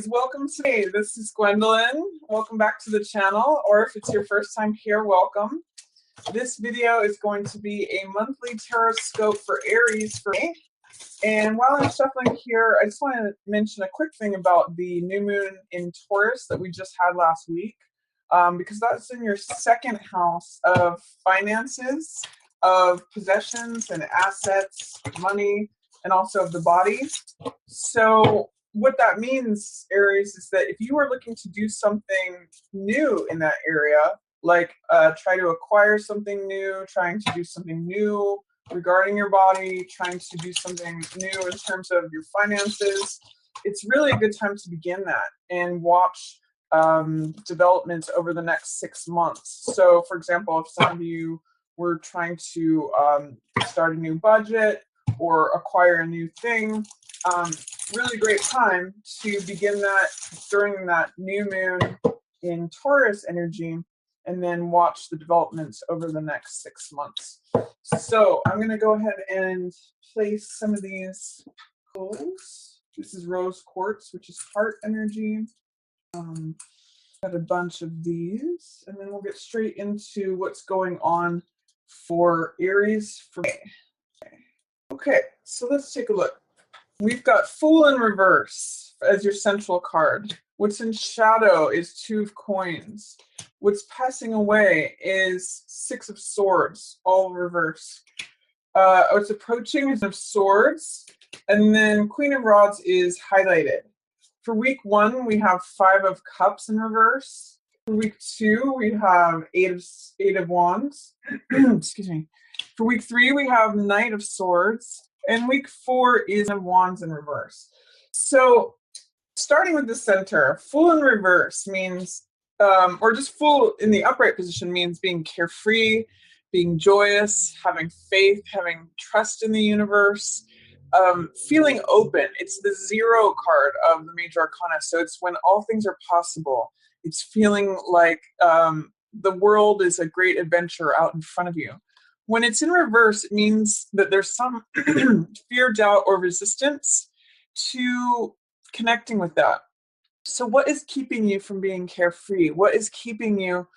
Welcome today. This is Gwendolyn. Welcome back to the channel, or if it's your first time here, welcome. This video is going to be a monthly tarot scope for Aries for me. And while I'm shuffling here, I just want to mention a quick thing about the new moon in Taurus that we just had last week, because that's in your second house of finances, of possessions and assets, money, and also of the body. So what that means, Aries, is that if you are looking to do something new in that area, like try to acquire something new, trying to do something new regarding your body, trying to do something new in terms of your finances, it's really a good time to begin that and watch developments over the next 6 months. So, for example, if some of you were trying to start a new budget or acquire a new thing, really great time to begin that during that new moon in Taurus energy, and then watch the developments over the next 6 months. So I'm going to go ahead and place some of these coals. This is rose quartz, which is heart energy. Got a bunch of these, and then we'll get straight into what's going on for Aries for me. Okay, so let's take a look. We've got Fool in reverse as your central card. What's in shadow is Two of Coins. What's passing away is Six of Swords, all reverse. What's approaching is of Swords, and then Queen of Rods is highlighted. For week 1, we have Five of Cups in reverse. For week 2, we have Eight of Wands. Excuse me. For week 3, we have Knight of Swords. And week 4 is of Wands in reverse. So starting with the center, Fool in reverse means, or just Fool in the upright position means being carefree, being joyous, having faith, having trust in the universe, feeling open. It's the 0 card of the major arcana. So it's when all things are possible. It's feeling like the world is a great adventure out in front of you. When it's in reverse, it means that there's some fear, doubt, or resistance to connecting with that. So what is keeping you from being carefree? What is keeping you?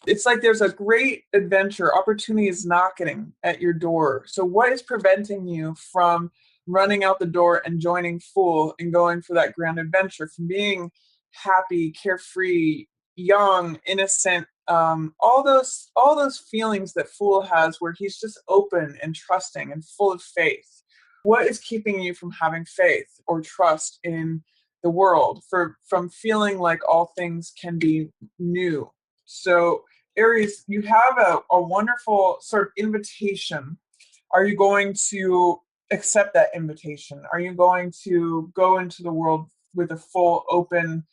It's like there's a great adventure. Opportunity is knocking at your door. So what is preventing you from running out the door and joining Fool and going for that grand adventure, from being happy, carefree, young, innocent, all those feelings that Fool has, where he's just open and trusting and full of faith? What is keeping you from having faith or trust in the world, from feeling like all things can be new? So Aries, you have a wonderful sort of invitation. Are you going to accept that invitation? Are you going to go into the world with a full, open,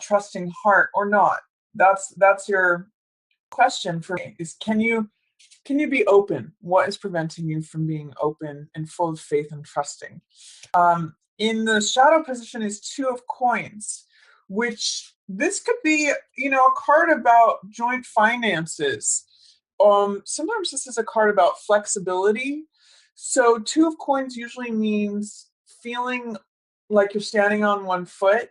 trusting heart, or not? That's your question for me, is can you be open? What is preventing you from being open and full of faith and trusting? In the shadow position is Two of Coins, which this could be, a card about joint finances. Sometimes this is a card about flexibility. So Two of Coins usually means feeling like you're standing on one foot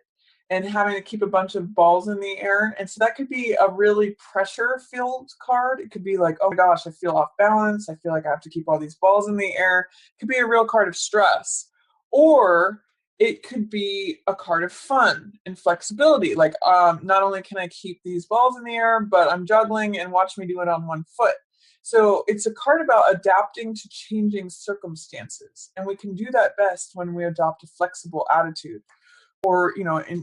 and having to keep a bunch of balls in the air. And so that could be a really pressure-filled card. It could be like, oh my gosh, I feel off balance. I feel like I have to keep all these balls in the air. It could be a real card of stress. Or it could be a card of fun and flexibility. Like, not only can I keep these balls in the air, but I'm juggling, and watch me do it on one foot. So it's a card about adapting to changing circumstances. And we can do that best when we adopt a flexible attitude, or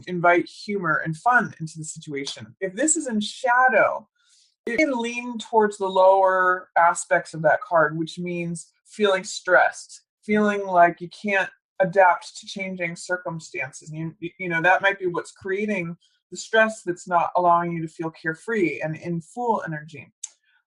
invite humor and fun into the situation. If this is in shadow, it can lean towards the lower aspects of that card, which means feeling stressed, feeling like you can't adapt to changing circumstances. That might be what's creating the stress that's not allowing you to feel carefree and in Fool energy.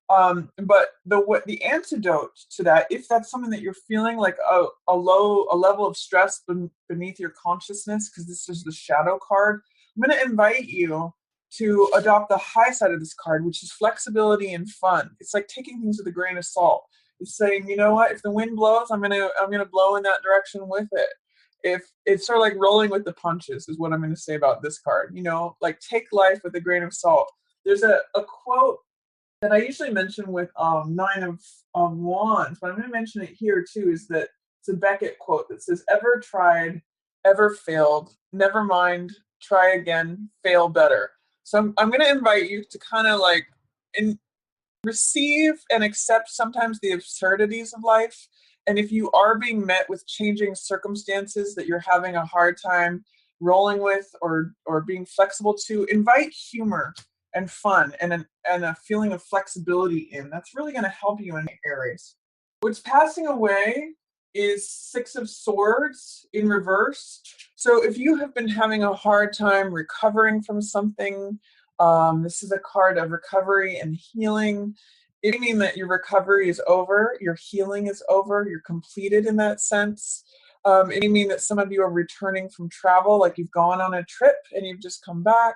But the antidote to that, if that's something that you're feeling like a level of stress beneath your consciousness, because this is the shadow card, I'm going to invite you to adopt the high side of this card, which is flexibility and fun. It's like taking things with a grain of salt. It's saying, you know what, if the wind blows, I'm gonna blow in that direction with it. if it's sort of like rolling with the punches is what I'm going to say about this card. You know, like take life with a grain of salt. There's a quote that I usually mention with Nine of Wands, but I'm going to mention it here too. Is that it's a Beckett quote that says, "Ever tried, ever failed. Never mind, try again, fail better." So I'm going to invite you to kind of like in, receive and accept sometimes the absurdities of life. And if you are being met with changing circumstances that you're having a hard time rolling with or being flexible to, invite humor and fun and a feeling of flexibility in. That's really going to help you in Aries. What's passing away is Six of Swords in reverse. So if you have been having a hard time recovering from something, this is a card of recovery and healing. It may mean that your recovery is over, your healing is over, you're completed in that sense. It may mean that some of you are returning from travel, like you've gone on a trip and you've just come back.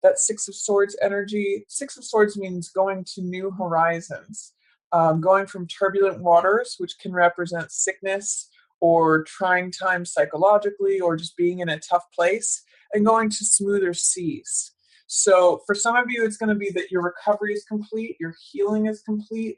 That Six of Swords energy. Six of Swords means going to new horizons, going from turbulent waters, which can represent sickness or trying times psychologically or just being in a tough place, and going to smoother seas. So for some of you, it's going to be that your recovery is complete, your healing is complete,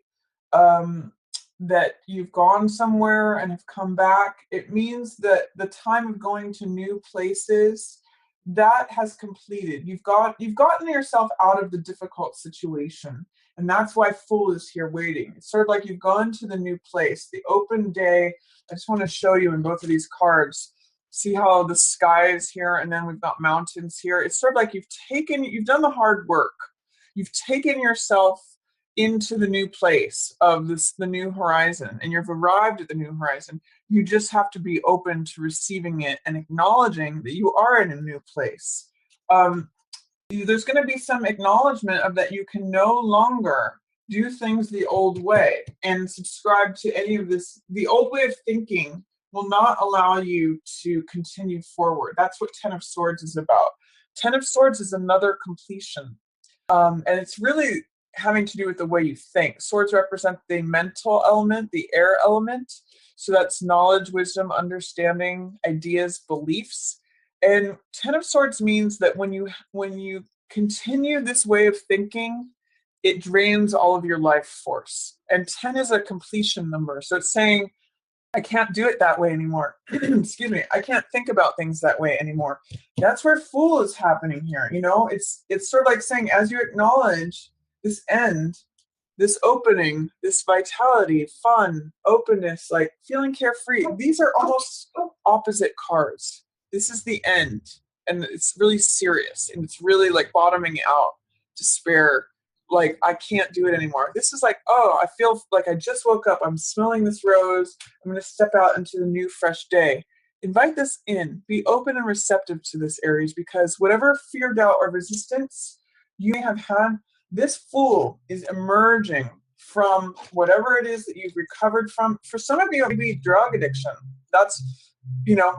that you've gone somewhere and have come back. It means that the time of going to new places, that has completed. You've gotten yourself out of the difficult situation. And that's why Fool is here waiting. It's sort of like you've gone to the new place, the open day. I just want to show you in both of these cards. See how the sky is here and then we've got mountains here. It's sort of like you've done the hard work. You've taken yourself into the new place of the new horizon, and you've arrived at the new horizon. You just have to be open to receiving it and acknowledging that you are in a new place. There's going to be some acknowledgement of that you can no longer do things the old way and subscribe to any of this. The old way of thinking will not allow you to continue forward. That's what Ten of Swords is about. Ten of Swords is another completion. And it's really having to do with the way you think. Swords represent the mental element, the air element. So that's knowledge, wisdom, understanding, ideas, beliefs. And Ten of Swords means that when you continue this way of thinking, it drains all of your life force. And 10 is a completion number. So it's saying, I can't do it that way anymore. Excuse me. I can't think about things that way anymore. That's where Fool is happening here. You know, it's sort of like saying, as you acknowledge this end, this opening, this vitality, fun, openness, like feeling carefree. These are almost opposite cards. This is the end, and it's really serious, and it's really like bottoming out, despair, like I can't do it anymore. This is like, oh, I feel like I just woke up. I'm smelling this rose. I'm going to step out into the new fresh day. Invite this in. Be open and receptive to this, Aries, because whatever fear, doubt, or resistance you may have had, this Fool is emerging from whatever it is that you've recovered from. For some of you, it may be drug addiction. That's,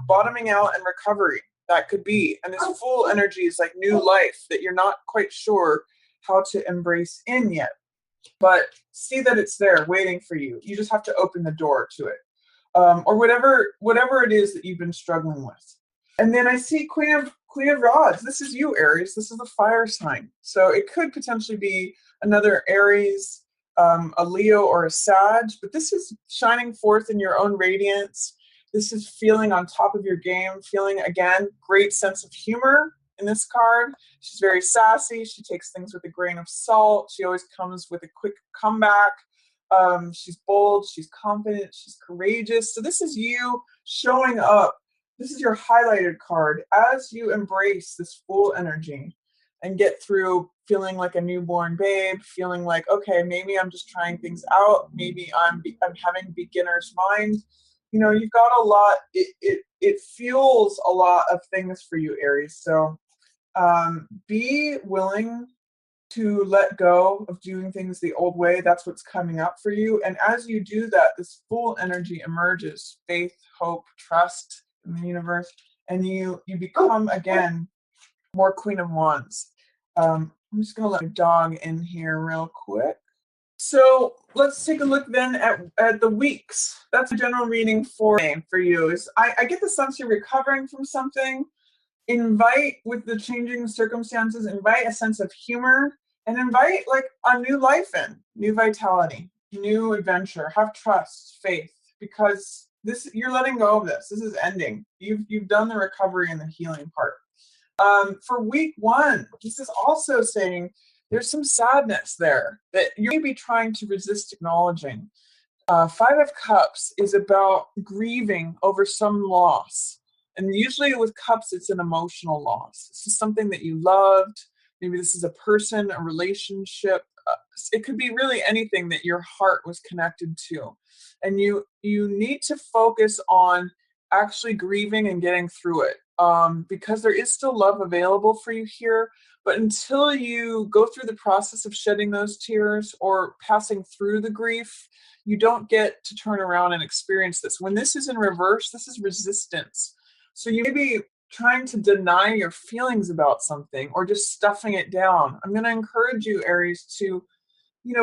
bottoming out and recovery. That could be. And this Fool energy is like new life that you're not quite sure how to embrace in yet. But see that it's there waiting for you. You just have to open the door to it. Or whatever it is that you've been struggling with. And then I see Queen of Rods. This is you, Aries. This is the fire sign. So it could potentially be another Aries, a Leo, or a Sag. But this is shining forth in your own radiance. This is feeling on top of your game, feeling, again, great sense of humor in this card. She's very sassy. She takes things with a grain of salt. She always comes with a quick comeback. She's bold. She's confident. She's courageous. So this is you showing up. This is your highlighted card as you embrace this Fool energy and get through feeling like a newborn babe, feeling like, okay, maybe I'm just trying things out. Maybe I'm having beginner's mind. You've got a lot. It fuels a lot of things for you, Aries. So be willing to let go of doing things the old way. That's what's coming up for you. And as you do that, this Fool energy emerges: faith, hope, trust in the universe, and you become again more Queen of Wands. I'm just gonna let my dog in here real quick. So let's take a look then at the weeks. That's a general reading for you. Is I get the sense you're recovering from something. Invite with the changing circumstances, invite a sense of humor and invite like a new life in, new vitality, new adventure. Have trust, faith, because this you're letting go of this. This is ending. You've done the recovery and the healing part. For week one, this is also saying there's some sadness there that you may be trying to resist acknowledging. Five of Cups is about grieving over some loss. And usually with cups, it's an emotional loss. This is something that you loved. Maybe this is a person, a relationship. It could be really anything that your heart was connected to. And you need to focus on actually grieving and getting through it, because there is still love available for you here. But until you go through the process of shedding those tears or passing through the grief, you don't get to turn around and experience this. When this is in reverse, this is resistance. So you may be trying to deny your feelings about something or just stuffing it down. I'm going to encourage you, Aries, to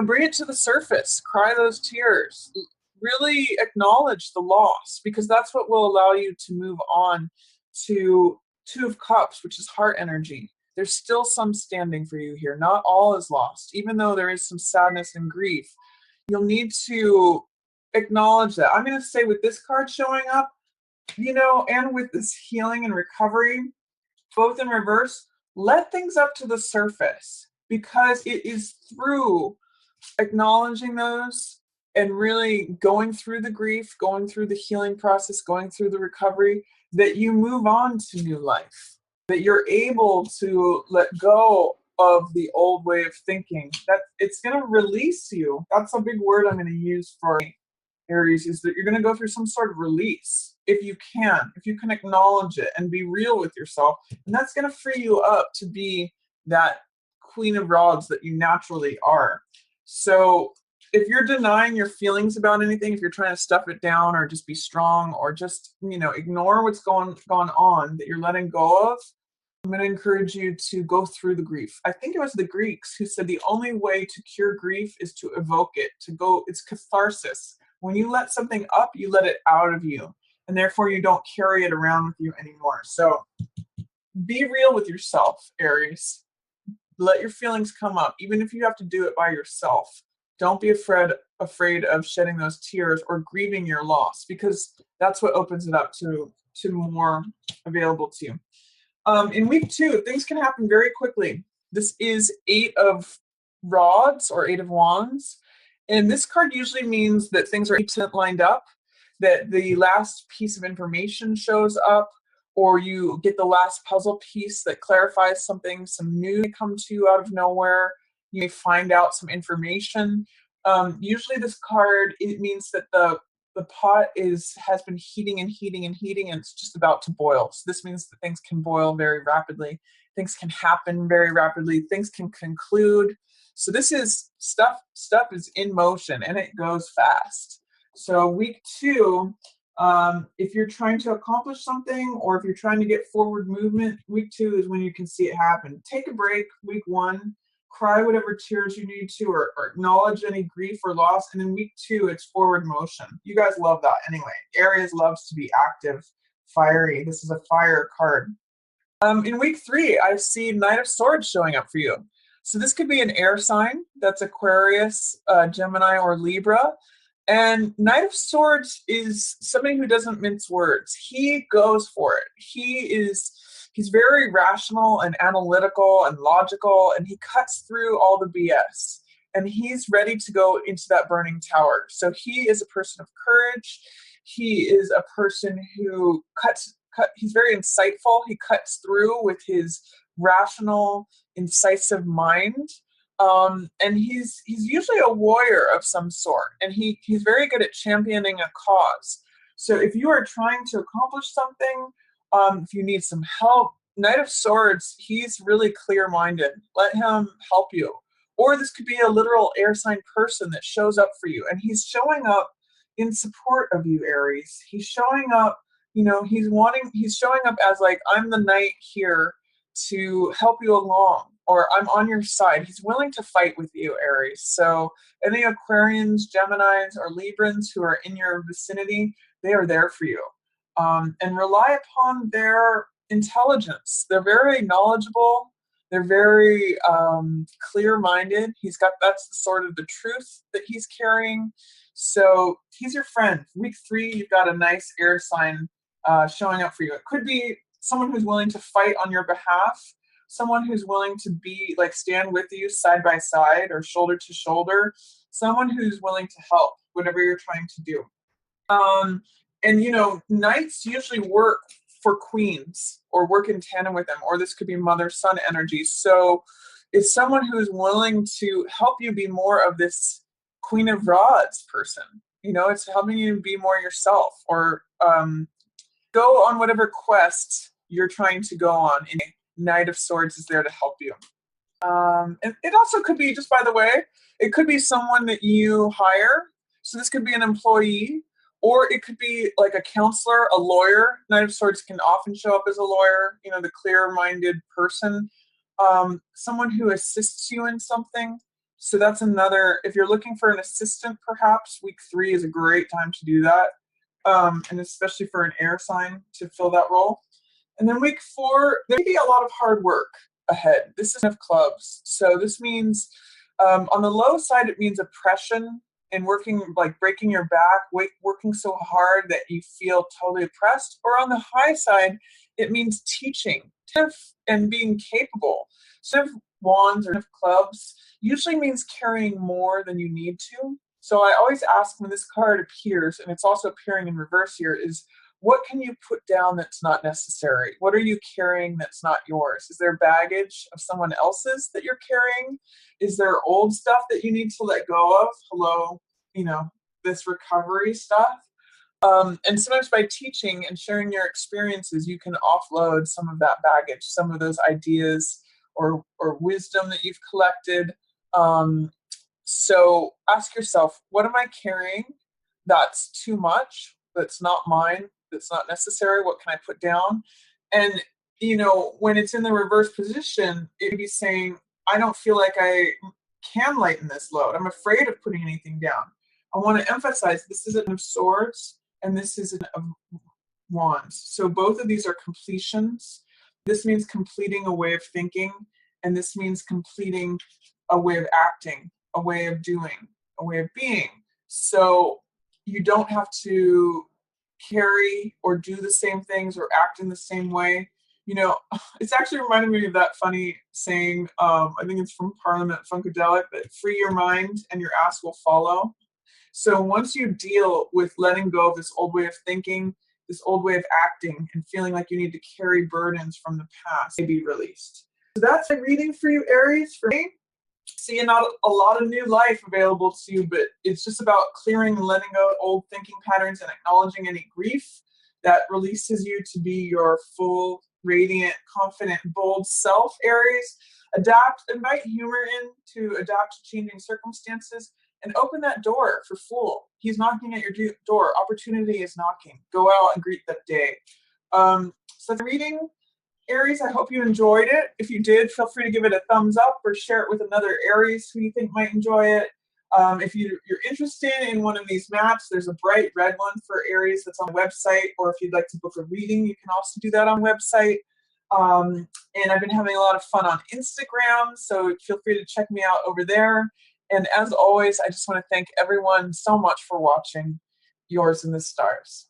bring it to the surface, cry those tears, really acknowledge the loss, because that's what will allow you to move on to Two of Cups, which is heart energy. There's still some standing for you here. Not all is lost, even though there is some sadness and grief. You'll need to acknowledge that. I'm going to say with this card showing up, and with this healing and recovery, both in reverse, let things up to the surface, because it is through acknowledging those and really going through the grief, going through the healing process, going through the recovery, that you move on to new life, that you're able to let go of the old way of thinking, that it's going to release you. That's a big word I'm going to use for Aries, is that you're going to go through some sort of release if you can acknowledge it and be real with yourself. And that's going to free you up to be that Queen of Rods that you naturally are. So if you're denying your feelings about anything, if you're trying to stuff it down or just be strong or just, ignore what's gone on that you're letting go of, I'm going to encourage you to go through the grief. I think it was the Greeks who said the only way to cure grief is to evoke it, it's catharsis. When you let something up, you let it out of you, and therefore you don't carry it around with you anymore. So be real with yourself, Aries. Let your feelings come up, even if you have to do it by yourself. Don't be afraid of shedding those tears or grieving your loss, because that's what opens it up to more available to you. In week two, things can happen very quickly. This is Eight of Rods or Eight of Wands. And this card usually means that things are lined up, that the last piece of information shows up, or you get the last puzzle piece that clarifies something, some news may come to you out of nowhere. You may find out some information. Usually this card, it means that the pot has been heating and heating and heating, and it's just about to boil. So this means that things can boil very rapidly. Things can happen very rapidly. Things can conclude. So this is stuff is in motion and it goes fast. So week two, if you're trying to accomplish something or if you're trying to get forward movement, week two is when you can see it happen. Take a break, week one, cry whatever tears you need to, or acknowledge any grief or loss. And in week two, it's forward motion. You guys love that anyway. Aries loves to be active, fiery. This is a fire card. In week three, I see Knight of Swords showing up for you. So this could be an air sign. That's Aquarius, Gemini, or Libra. And Knight of Swords is somebody who doesn't mince words. He goes for it. He's very rational and analytical and logical, and he cuts through all the BS. And he's ready to go into that burning tower. So he is a person of courage. He is a person who he's very insightful. He cuts through with his rational, incisive mind. And he's usually a warrior of some sort, and he's very good at championing a cause. So if you are trying to accomplish something, if you need some help, Knight of Swords, he's really clear-minded. Let him help you. Or this could be a literal air sign person that shows up for you, and he's showing up in support of you, Aries. He's showing up, he's showing up as like, I'm the knight here to help you along, or I'm on your side. He's willing to fight with you, Aries. So any Aquarians, Geminis, or Librans who are in your vicinity, they are there for you. And rely upon their intelligence. They're very knowledgeable. They're very clear-minded. That's sort of the truth that he's carrying. So he's your friend. Week 3, you've got a nice air sign showing up for you. It could be someone who's willing to fight on your behalf, someone who's willing to be like stand with you side by side or shoulder to shoulder, someone who's willing to help whatever you're trying to do. And knights usually work for queens or work in tandem with them, or this could be mother-son energy. So it's someone who's willing to help you be more of this Queen of Rods person. It's helping you be more yourself, or go on whatever quest you're trying to go on. And Knight of Swords is there to help you. And it also could be, just by the way, it could be someone that you hire. So this could be an employee, or it could be like a counselor, a lawyer. Knight of Swords can often show up as a lawyer, the clear-minded person. Someone who assists you in something. So that's another, if you're looking for an assistant, perhaps week 3 is a great time to do that. And especially for an air sign to fill that role. And then week 4, there may be a lot of hard work ahead. This is of clubs. So this means, on the low side, it means oppression and working, like breaking your back, working so hard that you feel totally oppressed. Or on the high side, it means teaching and being capable. So wands or clubs usually means carrying more than you need to. So I always ask when this card appears, and it's also appearing in reverse here, is what can you put down that's not necessary? What are you carrying that's not yours? Is there baggage of someone else's that you're carrying? Is there old stuff that you need to let go of? Hello, this recovery stuff. And sometimes by teaching and sharing your experiences, you can offload some of that baggage, some of those ideas or wisdom that you've collected. So ask yourself, what am I carrying that's too much, that's not mine, that's not necessary? What can I put down? And, when it's in the reverse position, it'd be saying, I don't feel like I can lighten this load. I'm afraid of putting anything down. I want to emphasize this is an of swords and this is an of wands. So both of these are completions. This means completing a way of thinking, and this means completing a way of acting, a way of doing, a way of being. So you don't have to carry or do the same things or act in the same way. It's actually reminded me of that funny saying, I think it's from Parliament Funkadelic, that free your mind and your ass will follow. So once you deal with letting go of this old way of thinking, this old way of acting, and feeling like you need to carry burdens from the past, they be released. So that's my reading for you, Aries. For me, seeing not a lot of new life available to you, but it's just about clearing and letting go of old thinking patterns and acknowledging any grief that releases you to be your full, radiant, confident, bold self, Aries. Adapt, invite humor in to adapt to changing circumstances, and open that door for Fool. He's knocking at your door. Opportunity is knocking. Go out and greet that day. So the reading, Aries, I hope you enjoyed it. If you did, feel free to give it a thumbs up or share it with another Aries who you think might enjoy it. If you're interested in one of these maps, there's a bright red one for Aries that's on the website, or if you'd like to book a reading, you can also do that on the website. And I've been having a lot of fun on Instagram, so feel free to check me out over there. And as always, I just want to thank everyone so much for watching. Yours in the stars.